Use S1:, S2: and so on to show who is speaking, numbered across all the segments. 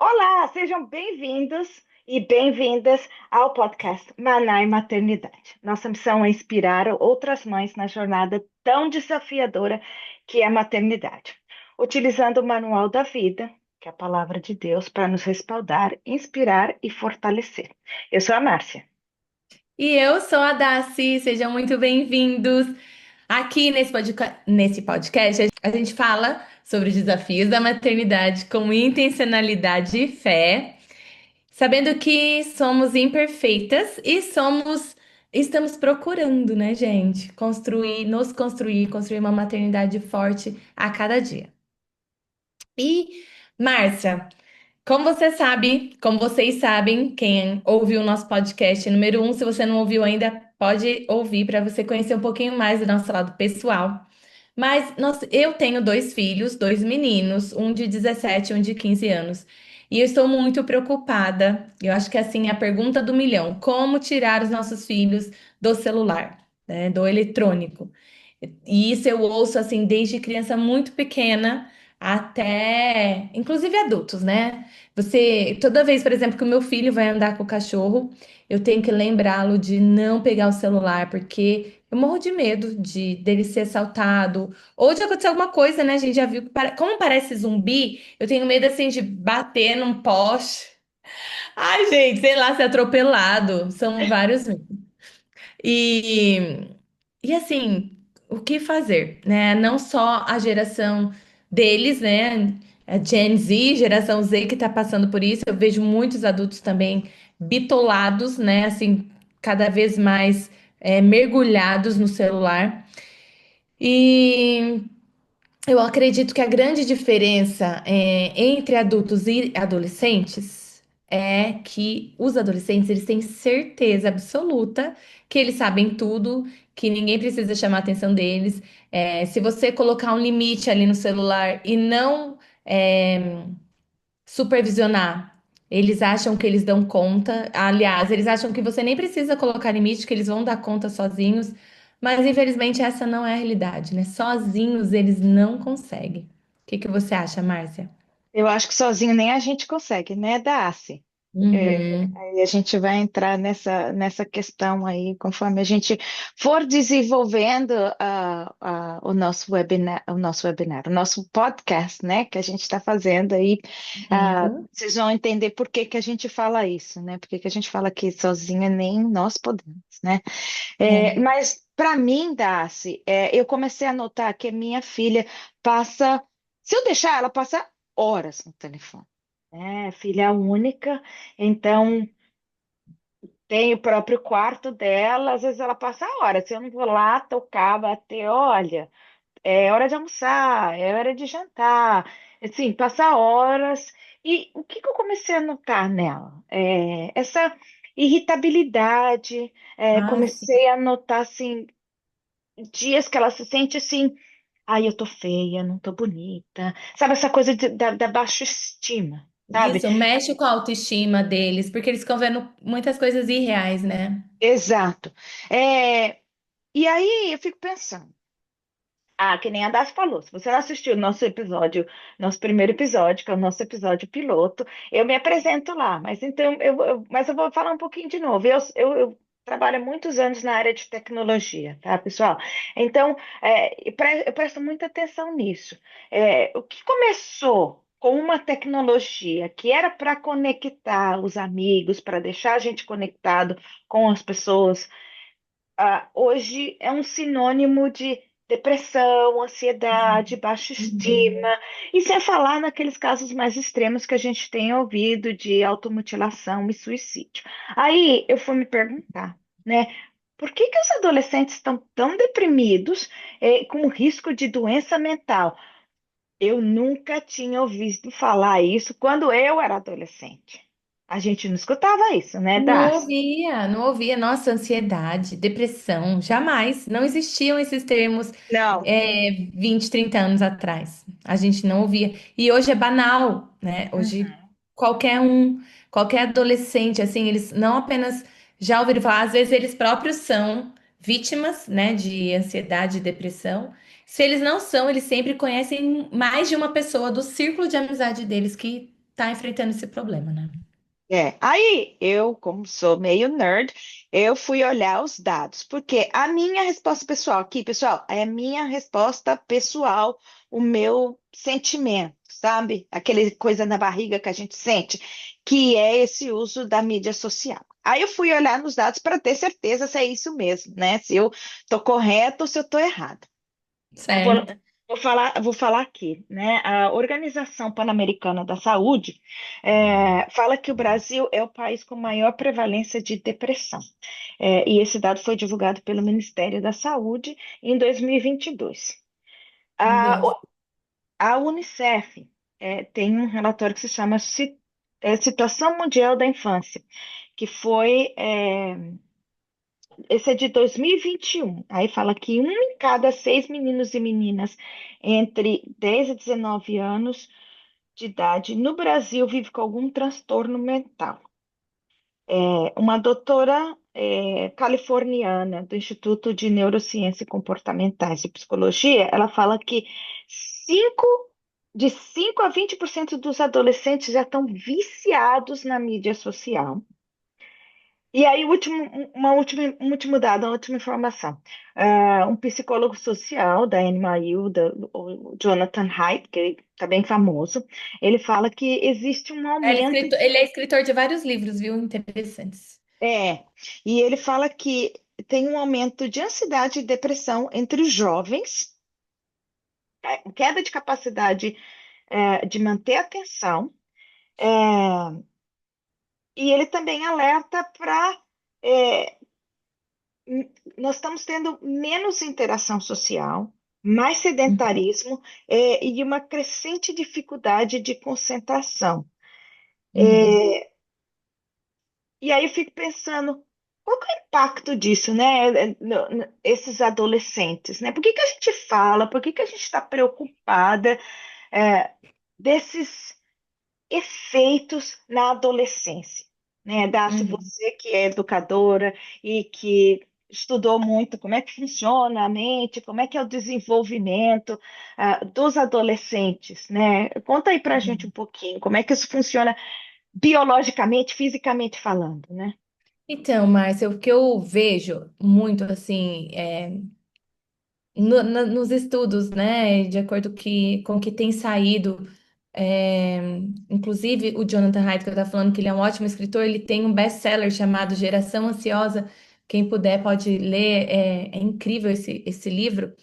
S1: Olá, sejam bem-vindos e bem-vindas ao podcast Maná e Maternidade. Nossa missão é inspirar outras mães na jornada tão desafiadora que é a maternidade, utilizando o Manual da Vida, que é a palavra de Deus, para nos respaldar, inspirar e fortalecer. Eu sou a Márcia.
S2: E eu sou a Daci, sejam muito bem-vindos. Aqui nesse podcast, a gente fala sobre os desafios da maternidade com intencionalidade e fé, sabendo que somos imperfeitas e estamos procurando, né, gente, construir uma maternidade forte a cada dia. E, Márcia, como você sabe, como vocês sabem, quem ouviu o nosso podcast número um, se você não ouviu ainda, pode ouvir para você conhecer um pouquinho mais do nosso lado pessoal. Mas eu tenho dois filhos, dois meninos, um de 17 e um de 15 anos. E eu estou muito preocupada. Eu acho que assim, a pergunta do milhão: como tirar os nossos filhos do celular, né, do eletrônico? E isso eu ouço assim desde criança muito pequena até, inclusive adultos, né? Toda vez, por exemplo, que o meu filho vai andar com o cachorro, eu tenho que lembrá-lo de não pegar o celular, porque eu morro de medo de dele ser assaltado ou de acontecer alguma coisa, né? A gente já viu que como parece zumbi, eu tenho medo assim de bater num poste. Ai, gente, sei lá, ser atropelado. São vários medos. E, e assim, o que fazer, né? Não só a geração deles, né? A Gen Z, geração Z que está passando por isso. Eu vejo muitos adultos também bitolados, né? Assim, cada vez mais mergulhados no celular. E eu acredito que a grande diferença entre adultos e adolescentes é que os adolescentes eles têm certeza absoluta que eles sabem tudo, que ninguém precisa chamar a atenção deles. Se você colocar um limite ali no celular e não é, supervisionar, eles acham que eles dão conta. Aliás, eles acham que você nem precisa colocar limite, que eles vão dar conta sozinhos. Mas infelizmente essa não é a realidade, né? Sozinhos eles não conseguem. O que que você acha, Márcia?
S1: Eu acho que sozinho nem a gente consegue, né, Darcy?
S2: Uhum,
S1: Aí a gente vai entrar nessa questão aí, conforme a gente for desenvolvendo o nosso podcast, né, que a gente está fazendo aí.
S2: uhum,
S1: Vocês vão entender por que que a gente fala isso, né? Por que que a gente fala que sozinha nem nós podemos, né?
S2: é.
S1: Mas para mim, Darcy, eu comecei a notar que a minha filha passa, se eu deixar ela passar horas no telefone. Filha única, então tem o próprio quarto dela, às vezes ela passa horas. Se eu não vou lá tocar, bater, olha, é hora de almoçar, é hora de jantar, assim, passa horas. E o que que eu comecei a notar nela? Essa irritabilidade,
S2: Ah, sim.
S1: comecei a notar, assim, dias que ela se sente assim, ai, eu tô feia, não tô bonita, sabe, essa coisa da baixa estima, sabe?
S2: Isso, mexe com a autoestima deles, porque eles ficam vendo muitas coisas irreais, né?
S1: Exato. É, e aí eu fico pensando, que nem a Daf falou, se você não assistiu o nosso episódio, nosso primeiro episódio, que é o nosso episódio piloto, eu me apresento lá, mas então mas eu vou falar um pouquinho de novo. Eu trabalho há muitos anos na área de tecnologia, tá, pessoal? Então, eu presto muita atenção nisso. O que começou com uma tecnologia que era para conectar os amigos, para deixar a gente conectado com as pessoas, hoje é um sinônimo de depressão, ansiedade, baixa estima,
S2: Uhum.
S1: e sem falar naqueles casos mais extremos que a gente tem ouvido de automutilação e suicídio. Aí eu fui me perguntar, né? Por que que os adolescentes estão tão deprimidos, com risco de doença mental? Eu nunca tinha ouvido falar isso quando eu era adolescente. A gente não escutava isso, né,
S2: Não
S1: Das?
S2: ouvia, não ouvia. Nossa, ansiedade, depressão, jamais. Não existiam esses termos
S1: Não.
S2: 20, 30 anos atrás. A gente não ouvia. E hoje é banal, né? Hoje
S1: Uhum.
S2: qualquer um, qualquer adolescente, assim, eles não apenas já ouviram falar, às vezes eles próprios são vítimas, né, de ansiedade e depressão. Se eles não são, eles sempre conhecem mais de uma pessoa do círculo de amizade deles que está enfrentando esse problema, né?
S1: Aí eu, como sou meio nerd, eu fui olhar os dados, porque a minha resposta pessoal aqui, pessoal, é a minha resposta pessoal, o meu sentimento, sabe? Aquele coisa na barriga que a gente sente, que é esse uso da mídia social. Aí eu fui olhar nos dados para ter certeza se é isso mesmo, né? Se eu tô correto ou se eu tô errado. Eu vou,
S2: Certo.
S1: vou falar aqui, né? A Organização Pan-Americana da Saúde fala que o Brasil é o país com maior prevalência de depressão. E esse dado foi divulgado pelo Ministério da Saúde em 2022.
S2: Meu
S1: A,
S2: Deus.
S1: a Unicef tem um relatório que se chama Situação Mundial da Infância, que foi esse é de 2021. Aí fala que um em cada seis meninos e meninas entre 10 e 19 anos de idade no Brasil vive com algum transtorno mental. Uma doutora californiana do Instituto de Neurociência Comportamentais e Psicologia, ela fala que 5, de 5 a 20% dos adolescentes já estão viciados na mídia social. E aí, um último dado, uma última informação. Um psicólogo social da NYU, o Jonathan Haidt, que está bem famoso, ele fala que existe um aumento
S2: Ele é escritor de vários livros, viu? Interessantes.
S1: é, e ele fala que tem um aumento de ansiedade e depressão entre os jovens, queda de capacidade de manter a atenção, é, e ele também alerta para nós estamos tendo menos interação social, mais
S2: Uhum.
S1: sedentarismo, e uma crescente dificuldade de concentração.
S2: Uhum.
S1: E aí eu fico pensando, qual que é o impacto disso, né? Esses adolescentes, né? Por que que a gente fala, por que que a gente está preocupada, é, desses efeitos na adolescência, né? Darcy,
S2: Uhum.
S1: você que é educadora e que estudou muito como é que funciona a mente, como é que é o desenvolvimento dos adolescentes, né? Conta aí pra gente um
S2: Uhum.
S1: pouquinho, como é que isso funciona biologicamente, fisicamente falando, né?
S2: Então, Márcia, o que eu vejo muito assim nos estudos, né, de acordo com o que tem saído, é, inclusive o Jonathan Haidt, que eu estava falando que ele é um ótimo escritor, ele tem um best-seller chamado Geração Ansiosa. Quem puder pode ler, é incrível esse livro.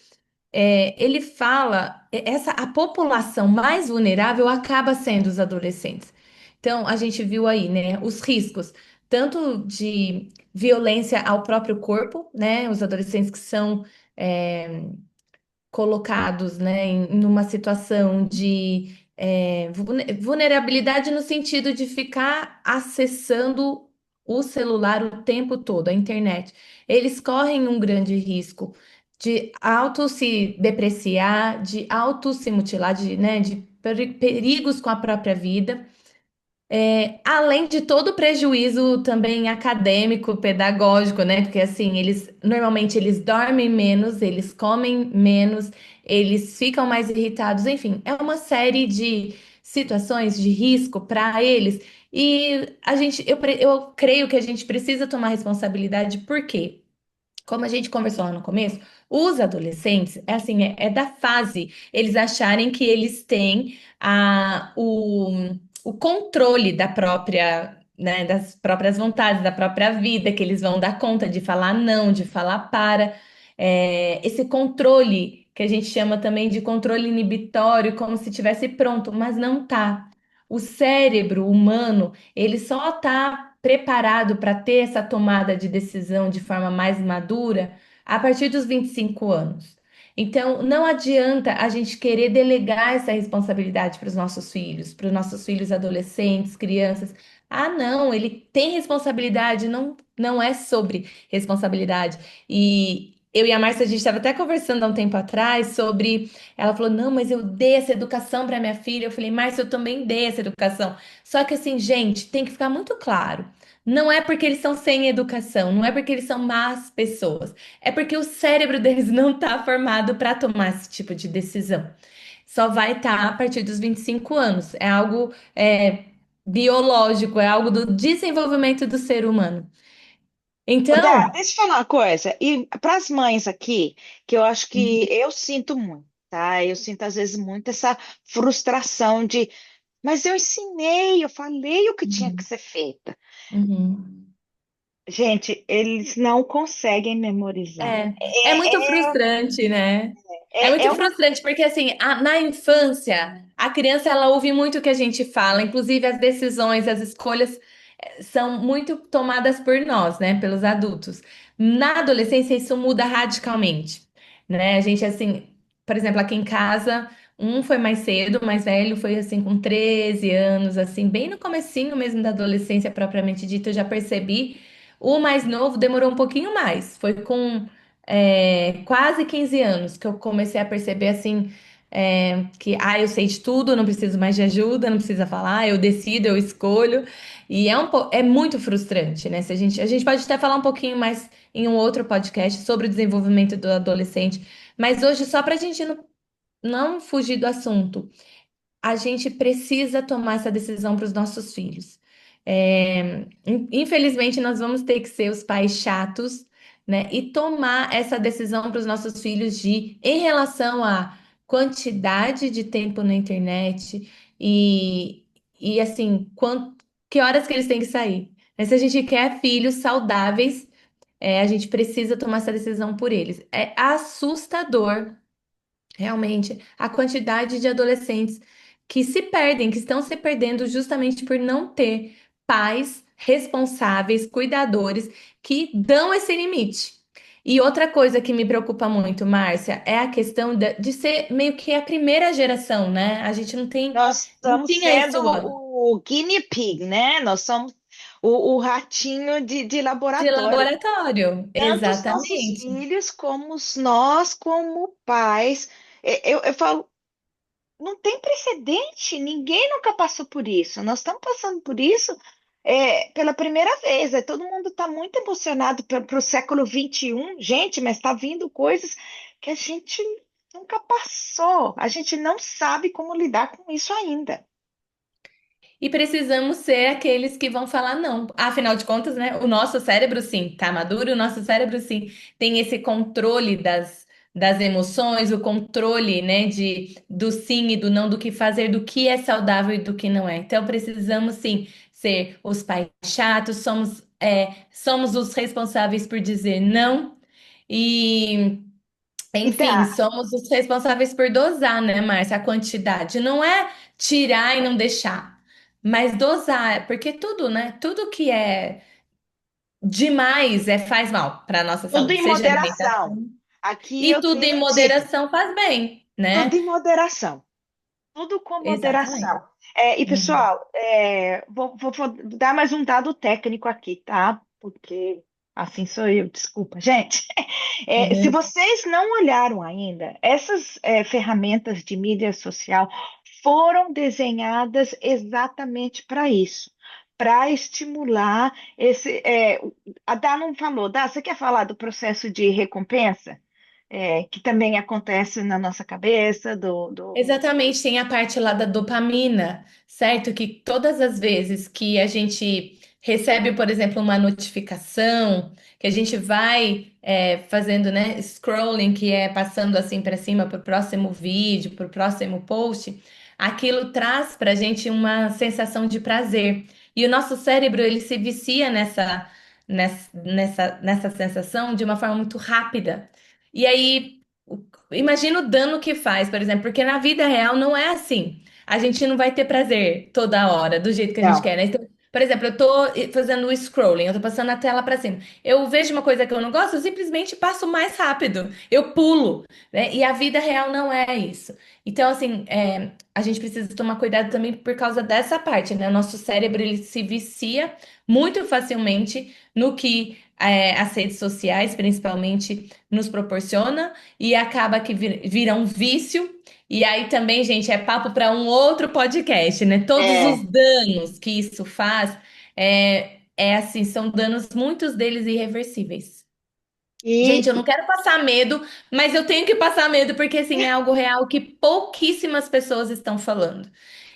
S2: Ele fala, a população mais vulnerável acaba sendo os adolescentes. Então, a gente viu aí, né, os riscos, tanto de violência ao próprio corpo, né, os adolescentes que são é, colocados, né, numa situação de vulnerabilidade no sentido de ficar acessando o celular o tempo todo, a internet. Eles correm um grande risco de auto se depreciar, de auto se mutilar, de perigos com a própria vida. Além de todo o prejuízo também acadêmico, pedagógico, né? Porque assim, eles normalmente eles dormem menos, eles comem menos, eles ficam mais irritados, enfim, é uma série de situações de risco para eles. E eu creio que a gente precisa tomar responsabilidade, por quê? Como a gente conversou lá no começo, os adolescentes, é da fase, eles acharem que eles têm o controle da própria, né, das próprias vontades, da própria vida, que eles vão dar conta de falar não, de falar para. Esse controle, que a gente chama também de controle inibitório, como se tivesse pronto, mas não tá. O cérebro humano, ele só tá preparado para ter essa tomada de decisão de forma mais madura a partir dos 25 anos. Então, não adianta a gente querer delegar essa responsabilidade para os nossos filhos adolescentes, crianças. Ah, não, ele tem responsabilidade, não, não é sobre responsabilidade. E eu e a Márcia, a gente estava até conversando há um tempo atrás sobre. Ela falou: não, mas eu dei essa educação para minha filha. Eu falei: Márcia, eu também dei essa educação. Só que assim, gente, tem que ficar muito claro. Não é porque eles são sem educação, não é porque eles são más pessoas, é porque o cérebro deles não está formado para tomar esse tipo de decisão. só vai estar a partir dos 25 anos. É algo biológico, é algo do desenvolvimento do ser humano.
S1: Ô, Dá,
S2: Então,
S1: deixa eu falar uma coisa. E para as mães aqui, que eu acho que eu sinto muito, tá? Eu sinto às vezes muito essa frustração de, mas eu ensinei, eu falei o que tinha que
S2: uhum,
S1: ser feito.
S2: uhum.
S1: Gente, eles não conseguem memorizar.
S2: É muito frustrante, né? É
S1: É
S2: muito
S1: uma.
S2: frustrante porque assim, na infância, a criança ela ouve muito o que a gente fala, inclusive as decisões, as escolhas são muito tomadas por nós, né, pelos adultos. Na adolescência isso muda radicalmente, né? A gente assim, por exemplo, aqui em casa, um foi mais cedo, o mais velho foi assim com 13 anos, assim, bem no comecinho mesmo da adolescência propriamente dita, eu já percebi. O mais novo demorou um pouquinho mais, foi com quase 15 anos que eu comecei a perceber assim que eu sei de tudo, não preciso mais de ajuda, não precisa falar, eu decido, eu escolho. E é muito frustrante, né? Se a gente pode até falar um pouquinho mais em um outro podcast sobre o desenvolvimento do adolescente, mas hoje, só para a gente não fugir do assunto, a gente precisa tomar essa decisão para os nossos filhos. Infelizmente, nós vamos ter que ser os pais chatos, né? E tomar essa decisão para os nossos filhos em relação à quantidade de tempo na internet e assim, que horas que eles têm que sair. Mas se a gente quer filhos saudáveis, a gente precisa tomar essa decisão por eles. É assustador realmente, a quantidade de adolescentes que se perdem, que estão se perdendo justamente por não ter pais responsáveis, cuidadores, que dão esse limite. E outra coisa que me preocupa muito, Márcia, é a questão de ser meio que a primeira geração, né? A gente
S1: Nós
S2: não
S1: estamos
S2: tinha
S1: sendo
S2: isso antes.
S1: o guinea pig, né? Nós somos o ratinho de
S2: De
S1: laboratório.
S2: laboratório,
S1: Tanto os nossos
S2: exatamente.
S1: filhos, como nós, como pais. Eu falo, não tem precedente, ninguém nunca passou por isso. Nós estamos passando por isso pela primeira vez. Todo mundo está muito emocionado para o século XXI. Gente, mas está vindo coisas que a gente nunca passou. A gente não sabe como lidar com isso ainda.
S2: E precisamos ser aqueles que vão falar não. Afinal de contas, né? O nosso cérebro, sim, tá maduro, o nosso cérebro, sim, tem esse controle das emoções, o controle, né, do sim e do não, do que fazer, do que é saudável e do que não é. Então, precisamos, sim, ser os pais chatos, somos os responsáveis por dizer não. E
S1: E
S2: enfim,
S1: dá.
S2: somos os responsáveis por dosar, né, Márcia, a quantidade. Não é tirar e não deixar, mas dosar, porque tudo, né? Tudo que é demais faz mal para a nossa
S1: Tudo
S2: saúde,
S1: em
S2: seja
S1: moderação.
S2: alimentação.
S1: Aqui
S2: E
S1: eu
S2: tudo em
S1: tenho dito,
S2: moderação faz bem,
S1: tudo
S2: né?
S1: em moderação. Tudo com
S2: Exatamente.
S1: moderação. E,
S2: Uhum,
S1: pessoal, vou dar mais um dado técnico aqui, tá? Porque assim sou eu, desculpa, gente. Se
S2: uhum.
S1: vocês não olharam ainda, essas ferramentas de mídia social foram desenhadas exatamente para isso, para estimular esse. A Dá não falou, Dá, você quer falar do processo de recompensa? Que também acontece na nossa cabeça,
S2: Exatamente, tem a parte lá da dopamina, certo? Que todas as vezes que a gente recebe, por exemplo, uma notificação, que a gente vai fazendo, né, scrolling, que é passando assim para cima para o próximo vídeo, para o próximo post, aquilo traz para a gente uma sensação de prazer. E o nosso cérebro, ele se vicia nessa sensação de uma forma muito rápida. E aí. Imagina o dano que faz, por exemplo, porque na vida real não é assim. A gente não vai ter prazer toda hora, do jeito que a gente
S1: não.
S2: quer, né? Então, por exemplo, eu tô fazendo o scrolling, eu tô passando a tela pra cima. Eu vejo uma coisa que eu não gosto, eu simplesmente passo mais rápido. Eu pulo, né? E a vida real não é isso. Então, assim, a gente precisa tomar cuidado também por causa dessa parte, né? O nosso cérebro, ele se vicia muito facilmente no que as redes sociais, principalmente, nos proporciona e acaba que vira um vício. E aí também, gente, é papo para um outro podcast, né? Todos os
S1: É,
S2: danos que isso faz, assim, são danos, muitos deles irreversíveis. Gente,
S1: E
S2: eu não quero passar medo, mas eu tenho que passar medo porque assim é algo real que pouquíssimas pessoas estão falando.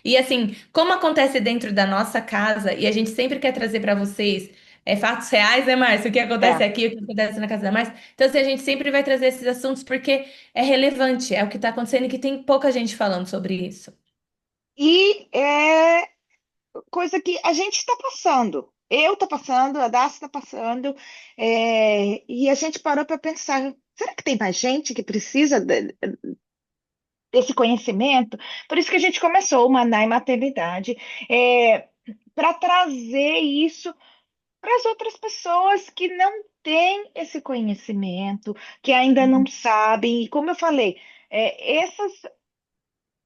S2: E assim, como acontece dentro da nossa casa e a gente sempre quer trazer para vocês fatos reais, né, Márcio? O que acontece
S1: é.
S2: aqui, o que acontece na casa da Márcia. Então, assim, a gente sempre vai trazer esses assuntos porque é relevante, é o que está acontecendo e que tem pouca gente falando sobre isso.
S1: E é coisa que a gente está passando. Eu estou passando, a Dácia está passando, e a gente parou para pensar: será que tem mais gente que precisa desse conhecimento? Por isso que a gente começou o Maná e Maternidade, para trazer isso para as outras pessoas que não têm esse conhecimento, que ainda não sabem. E como eu falei, essas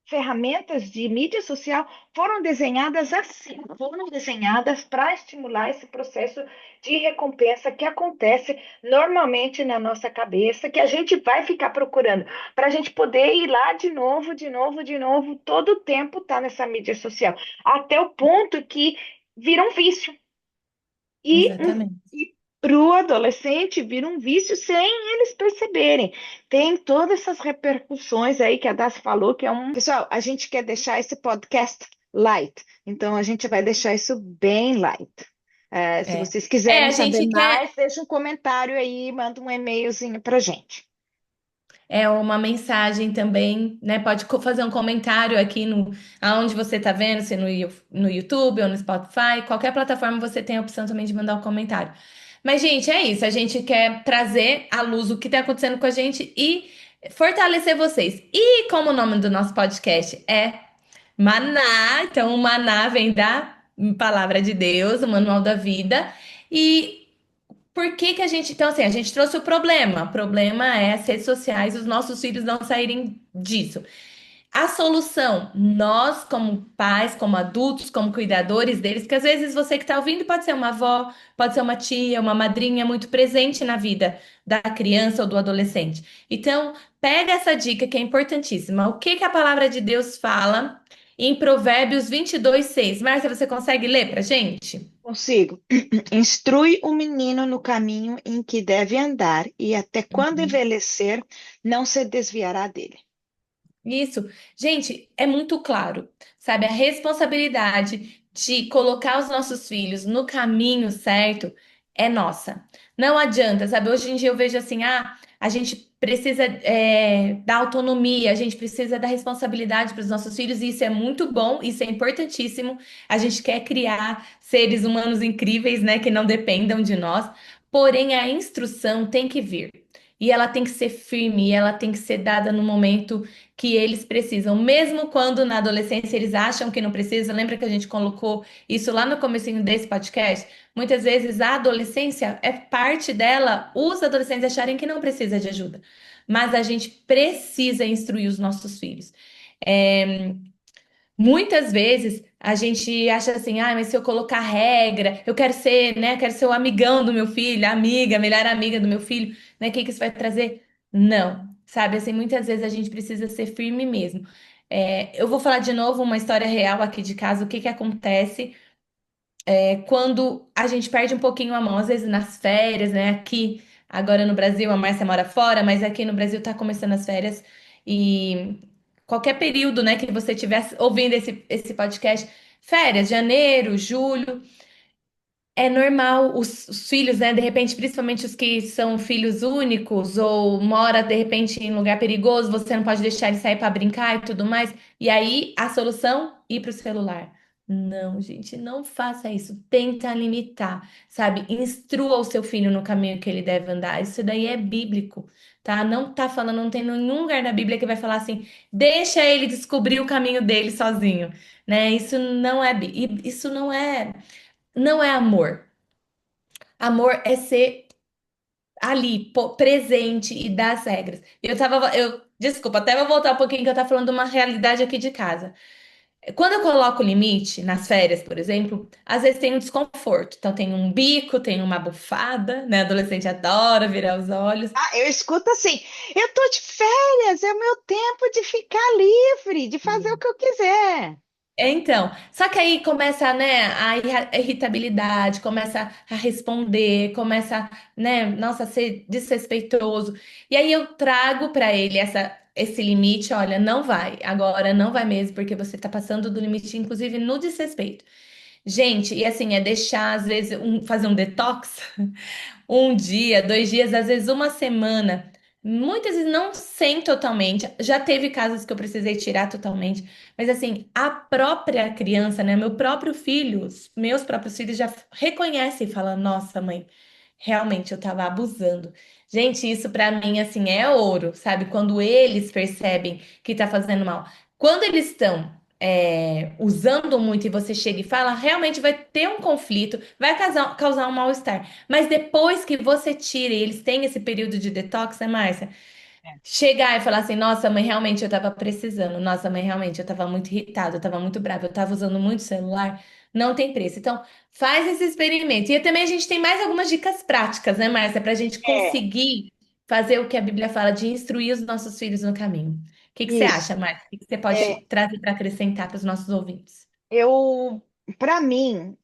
S1: ferramentas de mídia social foram desenhadas assim, foram desenhadas para estimular esse processo de recompensa que acontece normalmente na nossa cabeça, que a gente vai ficar procurando, para a gente poder ir lá de novo, de novo, de novo, todo o tempo tá nessa mídia social, até o ponto que vira um vício.
S2: Exatamente.
S1: E para o adolescente vira um vício sem eles perceberem. Tem todas essas repercussões aí que a Das falou, que é um. Pessoal, a gente quer deixar esse podcast light, então a gente vai deixar isso bem light. Se
S2: É.
S1: vocês
S2: É,
S1: quiserem
S2: a
S1: saber
S2: gente quer.
S1: mais, deixa um comentário aí, manda um e-mailzinho para gente.
S2: É uma mensagem também, né? Pode fazer um comentário aqui no aonde você está vendo, se no YouTube ou no Spotify, qualquer plataforma você tem a opção também de mandar um comentário. Mas, gente, é isso. A gente quer trazer à luz o que está acontecendo com a gente e fortalecer vocês. E como o nome do nosso podcast é Maná, então o Maná vem da palavra de Deus, o manual da vida. E por que que a gente. Então, assim, a gente trouxe o problema. O problema é as redes sociais, os nossos filhos não saírem disso. A solução, nós, como pais, como adultos, como cuidadores deles, porque às vezes você que está ouvindo pode ser uma avó, pode ser uma tia, uma madrinha muito presente na vida da criança ou do adolescente. Então, pega essa dica que é importantíssima. O que que a palavra de Deus fala em Provérbios 22:6? Márcia, você consegue ler pra gente?
S1: Consigo. Instrui o menino no caminho em que deve andar, e até quando envelhecer, não se desviará dele.
S2: Isso, gente, é muito claro, sabe? A responsabilidade de colocar os nossos filhos no caminho certo é nossa. Não adianta, sabe? Hoje em dia eu vejo assim, a gente precisa dar autonomia, a gente precisa dar responsabilidade para os nossos filhos, e isso é muito bom, isso é importantíssimo. A gente quer criar seres humanos incríveis, né, que não dependam de nós, porém a instrução tem que vir. E ela tem que ser firme, e ela tem que ser dada no momento que eles precisam, mesmo quando na adolescência eles acham que não precisam. Lembra que a gente colocou isso lá no comecinho desse podcast? Muitas vezes a adolescência é parte dela, os adolescentes acharem que não precisa de ajuda. Mas a gente precisa instruir os nossos filhos. É, muitas vezes a gente acha assim, mas se eu colocar regra, eu quero ser, né? Quero ser o amigão do meu filho, a amiga, a melhor amiga do meu filho, né? O que que isso vai trazer? Não, sabe? Assim, muitas vezes a gente precisa ser firme mesmo. Eu vou falar de novo uma história real aqui de casa, o que que acontece quando a gente perde um pouquinho a mão, às vezes nas férias, né? Aqui, agora no Brasil, a Márcia mora fora, mas aqui no Brasil tá começando as férias e qualquer período, né, que você estiver ouvindo esse podcast, férias, janeiro, julho, é normal os filhos, né, de repente, principalmente os que são filhos únicos ou mora de repente em lugar perigoso, você não pode deixar ele sair para brincar e tudo mais. E aí a solução ir para o celular. Não, gente, não faça isso. Tenta limitar, sabe? Instrua o seu filho no caminho que ele deve andar. Isso daí é bíblico, tá? Não tá falando, não tem nenhum lugar na Bíblia que vai falar assim, deixa ele descobrir o caminho dele sozinho, né? Isso não é, isso não é amor. Amor é ser ali, presente e dar as regras. Desculpa, até vou voltar um pouquinho que eu tava falando de uma realidade aqui de casa. Quando eu coloco limite nas férias, por exemplo, às vezes tem um desconforto. Então tem um bico, tem uma bufada, né? Adolescente adora virar os olhos.
S1: Eu escuto assim: eu tô de férias, é o meu tempo de ficar livre, de fazer o que eu quiser.
S2: Então, só que aí começa, né, a irritabilidade, começa a responder, começa, né, nossa, a ser desrespeitoso. E aí eu trago para ele esse limite, olha, não vai, agora não vai mesmo, porque você tá passando do limite, inclusive no desrespeito. Gente, e assim, é deixar, às vezes, fazer um detox. Um dia, 2 dias, às vezes uma semana. Muitas vezes não sem totalmente. Já teve casos que eu precisei tirar totalmente. Mas assim, a própria criança, né? Meu próprio filho, os meus próprios filhos já reconhecem e falam: Nossa, mãe, realmente eu tava abusando. Gente, isso pra mim, assim, é ouro, sabe? Quando eles percebem que tá fazendo mal. Quando eles estão usando muito e você chega e fala, realmente vai ter um conflito, vai causar um mal-estar. Mas depois que você tira e eles têm esse período de detox, né, Márcia? Chegar e falar assim, nossa, mãe, realmente eu tava precisando. Nossa, mãe, realmente eu tava muito irritada, eu tava muito brava, eu tava usando muito celular. Não tem preço. Então, faz esse experimento. E também a gente tem mais algumas dicas práticas, né, Márcia, pra gente
S1: É,
S2: conseguir fazer o que a Bíblia fala de instruir os nossos filhos no caminho. O que você
S1: isso.
S2: acha, Márcia? O que você pode
S1: É,
S2: trazer para acrescentar para os nossos ouvintes?
S1: eu, para mim,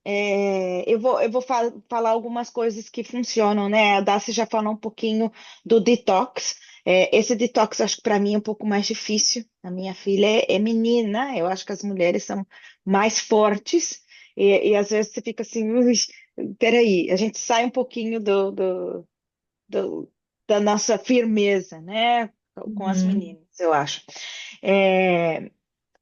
S1: eu vou falar algumas coisas que funcionam, né? A Darcy já falou um pouquinho do detox. Esse detox, acho que para mim é um pouco mais difícil. A minha filha é menina, eu acho que as mulheres são mais fortes, e às vezes você fica assim, ui, peraí, a gente sai um pouquinho do- da nossa firmeza, né? Com as
S2: Uhum.
S1: meninas, eu acho. É,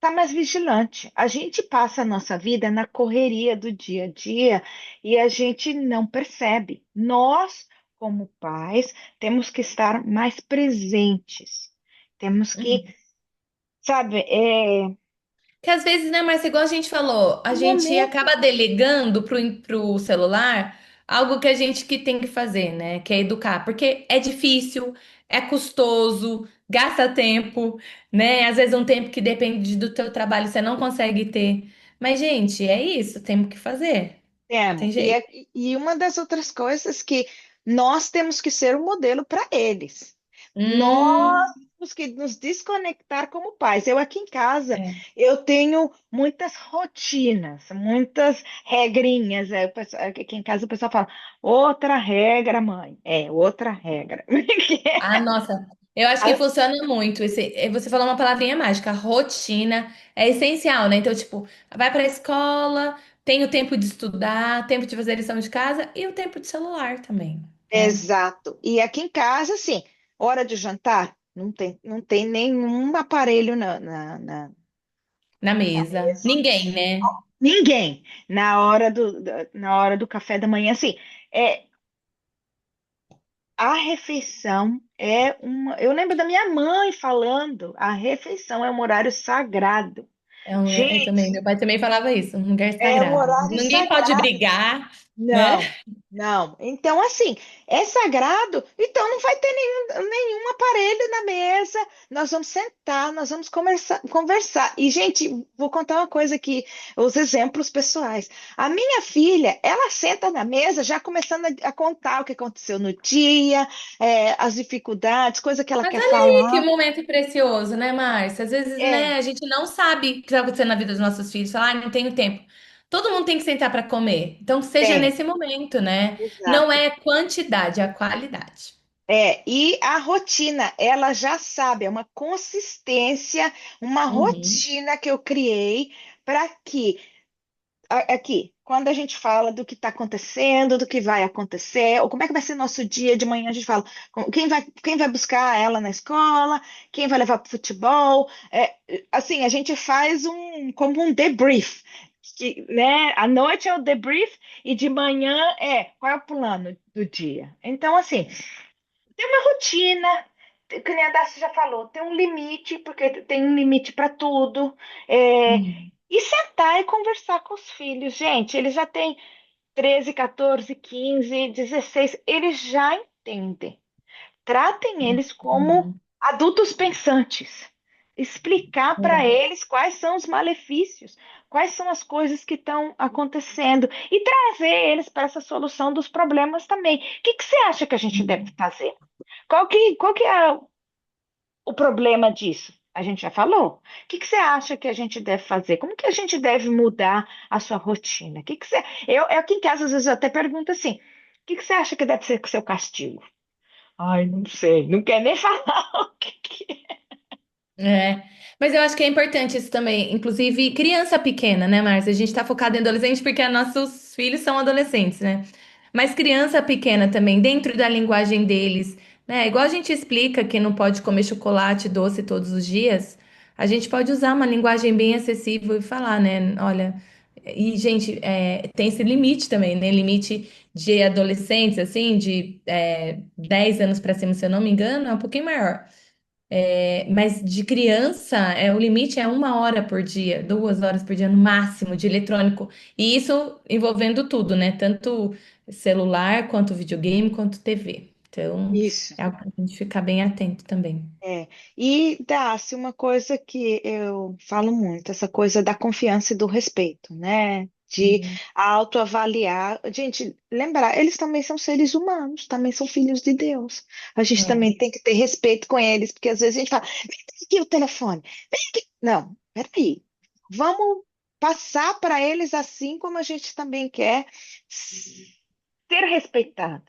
S1: tá mais vigilante. A gente passa a nossa vida na correria do dia a dia e a gente não percebe. Nós, como pais, temos que estar mais presentes. Temos que,
S2: Uhum.
S1: sabe,
S2: Que às vezes, né, mas igual a gente falou, a
S1: o
S2: gente
S1: momento
S2: acaba delegando pro celular algo que a gente que tem que fazer, né? Que é educar, porque é difícil, é custoso, gasta tempo, né? Às vezes um tempo que depende do teu trabalho você não consegue ter. Mas, gente, é isso, temos que fazer.
S1: temos.
S2: Tem
S1: E,
S2: jeito.
S1: e uma das outras coisas que nós temos que ser um modelo para eles. Nós
S2: Hum,
S1: temos que nos desconectar como pais. Eu aqui em casa,
S2: é.
S1: eu tenho muitas rotinas, muitas regrinhas. Aqui em casa o pessoal fala, outra regra, mãe. É, outra regra.
S2: Ah, nossa, eu acho que funciona muito. Você falou uma palavrinha mágica, rotina é essencial, né? Então, tipo, vai para a escola, tem o tempo de estudar, tempo de fazer lição de casa e o tempo de celular também, né?
S1: Exato. E aqui em casa, assim, hora de jantar, não tem nenhum aparelho
S2: Na
S1: na
S2: mesa.
S1: mesa.
S2: Ninguém, né?
S1: Ninguém. Na hora do café da manhã, assim, é, a refeição é uma. Eu lembro da minha mãe falando, a refeição é um horário sagrado.
S2: É também,
S1: Gente,
S2: meu pai também falava isso, um lugar
S1: é um
S2: sagrado.
S1: horário
S2: Ninguém pode
S1: sagrado.
S2: brigar, né?
S1: Não, não. Então, assim, é sagrado, então não vai ter nenhum aparelho na mesa. Nós vamos sentar, nós vamos conversar. E, gente, vou contar uma coisa aqui, os exemplos pessoais. A minha filha, ela senta na mesa já começando a contar o que aconteceu no dia, as dificuldades, coisa que ela
S2: Mas
S1: quer
S2: olha aí que
S1: falar.
S2: momento precioso, né, Márcia? Às vezes, né,
S1: É,
S2: a gente não sabe o que está acontecendo na vida dos nossos filhos. Fala, não tenho tempo. Todo mundo tem que sentar para comer. Então, que seja
S1: tem,
S2: nesse momento, né? Não
S1: exato.
S2: é quantidade, é a qualidade.
S1: E a rotina, ela já sabe, é uma consistência, uma
S2: Uhum.
S1: rotina que eu criei para que, aqui, quando a gente fala do que está acontecendo, do que vai acontecer, ou como é que vai ser nosso dia de manhã, a gente fala quem vai buscar ela na escola, quem vai levar para o futebol, assim, a gente faz como um debrief, né? À noite é o debrief e de manhã qual é o plano do dia. Então, assim, tem uma rotina, que nem a Darcy já falou, tem um limite, porque tem um limite para tudo. É,
S2: Uhum.
S1: e sentar e conversar com os filhos. Gente, eles já têm 13, 14, 15, 16, eles já entendem. Tratem eles como
S2: Uhum.
S1: adultos pensantes. Explicar para
S2: É.
S1: eles quais são os malefícios, quais são as coisas que estão acontecendo e trazer eles para essa solução dos problemas também. O que que você acha que a gente deve fazer? Qual que é o problema disso? A gente já falou. O que que você acha que a gente deve fazer? Como que a gente deve mudar a sua rotina? O que que você... eu aqui em casa, às vezes, eu até pergunto assim: o que que você acha que deve ser o seu castigo? Ai, não sei. Não quer nem falar o que é.
S2: É, mas eu acho que é importante isso também. Inclusive, criança pequena, né, Márcia? A gente tá focado em adolescente porque nossos filhos são adolescentes, né? Mas criança pequena também, dentro da linguagem deles, né? Igual a gente explica que não pode comer chocolate doce todos os dias, a gente pode usar uma linguagem bem acessível e falar, né? Olha, e, gente, tem esse limite também, né? Limite de adolescentes, assim, de 10 anos para cima, se eu não me engano, é um pouquinho maior. Mas de criança, o limite é 1 hora por dia, 2 horas por dia no máximo de eletrônico. E isso envolvendo tudo, né? Tanto celular, quanto videogame, quanto TV. Então,
S1: Isso.
S2: é algo pra gente ficar bem atento também.
S1: É. E dá-se uma coisa que eu falo muito, essa coisa da confiança e do respeito, né? De
S2: Uhum.
S1: autoavaliar. Gente, lembrar, eles também são seres humanos, também são filhos de Deus. A gente
S2: É.
S1: também tem que ter respeito com eles, porque às vezes a gente fala, vem aqui o telefone, vem aqui. Não, peraí. Vamos passar para eles assim como a gente também quer ser respeitado,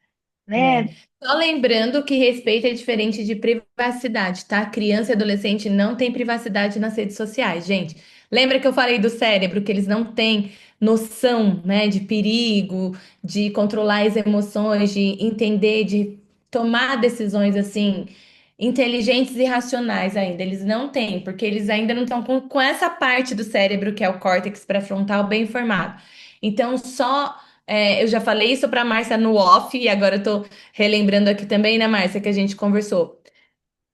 S2: É.
S1: né?
S2: Só lembrando que respeito é diferente de privacidade, tá? Criança e adolescente não tem privacidade nas redes sociais, gente. Lembra que eu falei do cérebro, que eles não têm noção, né, de perigo, de controlar as emoções, de entender, de tomar decisões assim, inteligentes e racionais ainda. Eles não têm, porque eles ainda não estão com essa parte do cérebro, que é o córtex pré-frontal, bem formado. Então, eu já falei isso para Márcia no off, e agora eu tô relembrando aqui também, né, Márcia, que a gente conversou.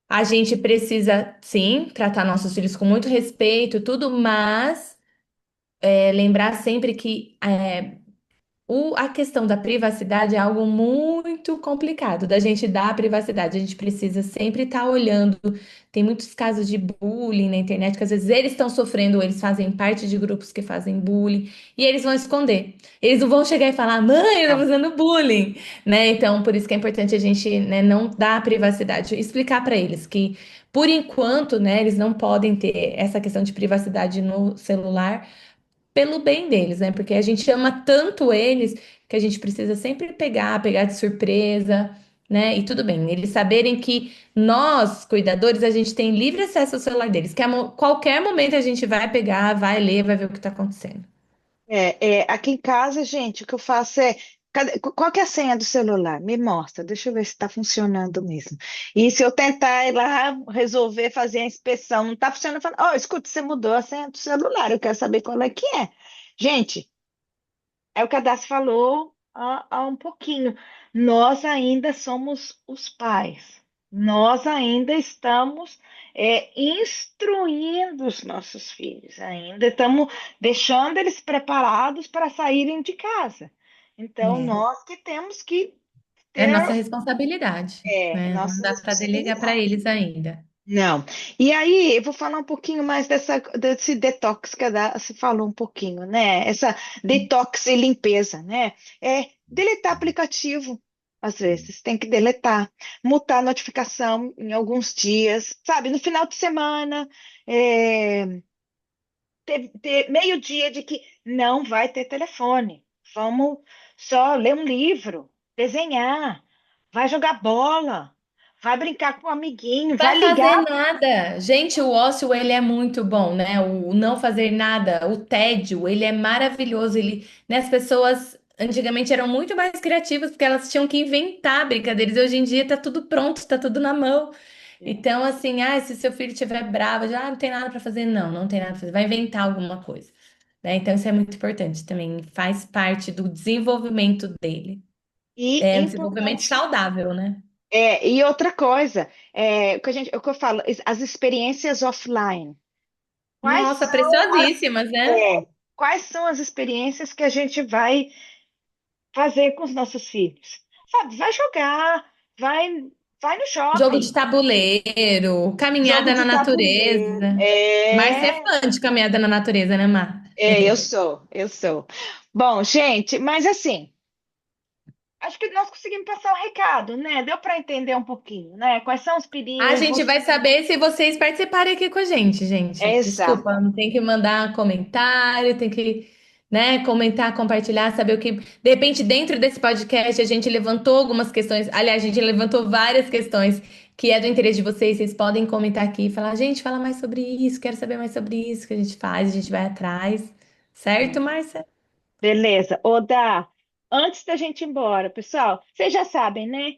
S2: A gente precisa, sim, tratar nossos filhos com muito respeito, tudo, mas lembrar sempre que a questão da privacidade é algo muito complicado, da gente dar a privacidade. A gente precisa sempre estar olhando. Tem muitos casos de bullying na internet, que às vezes eles estão sofrendo, eles fazem parte de grupos que fazem bullying, e eles vão esconder. Eles não vão chegar e falar, mãe, eu tô
S1: Não.
S2: fazendo bullying, né? Então, por isso que é importante a gente, né, não dar a privacidade, explicar para eles que, por enquanto, né, eles não podem ter essa questão de privacidade no celular pelo bem deles, né? Porque a gente ama tanto eles que a gente precisa sempre pegar de surpresa, né? E tudo bem, eles saberem que nós, cuidadores, a gente tem livre acesso ao celular deles, que qualquer momento a gente vai pegar, vai ler, vai ver o que tá acontecendo.
S1: Aqui em casa, gente, o que eu faço é. Qual que é a senha do celular? Me mostra, deixa eu ver se está funcionando mesmo. E se eu tentar ir lá resolver fazer a inspeção, não está funcionando, eu falo, oh, escuta, você mudou a senha do celular, eu quero saber qual é que é. Gente, é o que a Darcy falou há um pouquinho. Nós ainda somos os pais. Nós ainda estamos instruindo os nossos filhos. Ainda estamos deixando eles preparados para saírem de casa. Então,
S2: É,
S1: nós que temos que
S2: é
S1: ter
S2: nossa responsabilidade, né? Não
S1: nossa
S2: dá para delegar para
S1: responsabilidade.
S2: eles ainda.
S1: Não. E aí, eu vou falar um pouquinho mais desse detox que a Darcy falou um pouquinho, né? Essa detox e limpeza, né? É deletar aplicativo, às vezes, tem que deletar, mutar a notificação em alguns dias, sabe? No final de semana, ter meio-dia de que não vai ter telefone. Vamos só ler um livro, desenhar, vai jogar bola, vai brincar com um amiguinho,
S2: Vai
S1: vai
S2: fazer
S1: ligar.
S2: nada. Gente, o ócio, ele é muito bom, né? O não fazer nada, o tédio, ele é maravilhoso. Né, as pessoas antigamente eram muito mais criativas porque elas tinham que inventar brincadeiras. E hoje em dia tá tudo pronto, tá tudo na mão. Então, assim, se seu filho estiver bravo, já não tem nada para fazer. Não, não tem nada para fazer. Vai inventar alguma coisa, né? Então, isso é muito importante também. Faz parte do desenvolvimento dele.
S1: E
S2: É um desenvolvimento
S1: importante.
S2: saudável, né?
S1: E outra coisa, o que eu falo, as experiências offline. Quais
S2: Nossa,
S1: são,
S2: preciosíssimas, né?
S1: quais são as experiências que a gente vai fazer com os nossos filhos? Sabe, vai jogar, vai, vai no
S2: Jogo de
S1: shopping,
S2: tabuleiro,
S1: jogo
S2: caminhada na
S1: de tabuleiro.
S2: natureza. Márcia é fã de caminhada na natureza, né, Mar?
S1: Eu sou. Bom, gente, mas assim, acho que nós conseguimos passar o recado, né? Deu para entender um pouquinho, né? Quais são os
S2: A gente
S1: perigos.
S2: vai saber se vocês participarem aqui com a gente, gente. Desculpa,
S1: Exato.
S2: não tem que mandar comentário, tem que, né, comentar, compartilhar, saber o que. De repente, dentro desse podcast, a gente levantou algumas questões. Aliás, a gente levantou várias questões que é do interesse de vocês. Vocês podem comentar aqui e falar, gente, fala mais sobre isso, quero saber mais sobre isso que a gente faz, a gente vai atrás. Certo, Márcia?
S1: Beleza. Ô, Dá, antes da gente ir embora, pessoal, vocês já sabem, né?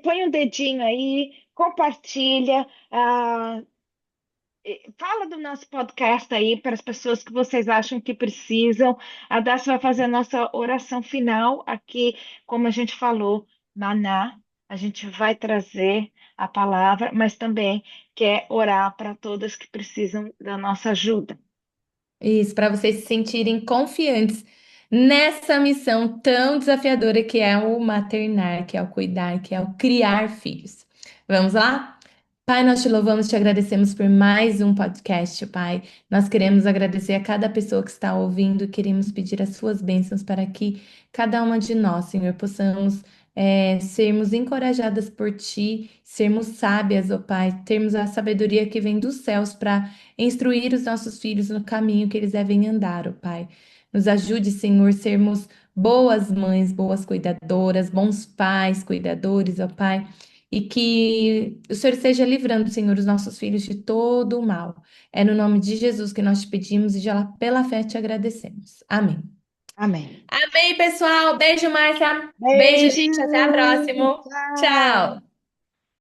S1: Põe um dedinho aí, compartilha, fala do nosso podcast aí para as pessoas que vocês acham que precisam. A Dácia vai fazer a nossa oração final aqui, como a gente falou, Maná. A gente vai trazer a palavra, mas também quer orar para todas que precisam da nossa ajuda.
S2: Isso, para vocês se sentirem confiantes nessa missão tão desafiadora que é o maternar, que é o cuidar, que é o criar filhos. Vamos lá? Pai, nós te louvamos, te agradecemos por mais um podcast, Pai. Nós queremos agradecer a cada pessoa que está ouvindo, queremos pedir as suas bênçãos para que cada uma de nós, Senhor, possamos sermos encorajadas por Ti, sermos sábias, ó Pai, termos a sabedoria que vem dos céus para instruir os nossos filhos no caminho que eles devem andar, ó Pai. Nos ajude, Senhor, sermos boas mães, boas cuidadoras, bons pais, cuidadores, ó Pai. E que o Senhor esteja livrando, Senhor, os nossos filhos de todo o mal. É no nome de Jesus que nós te pedimos e já pela fé te agradecemos. Amém.
S1: Amém.
S2: Amém, pessoal. Beijo, Márcia. Beijo,
S1: Beijo.
S2: gente. Até a próxima.
S1: Tchau.
S2: Tchau.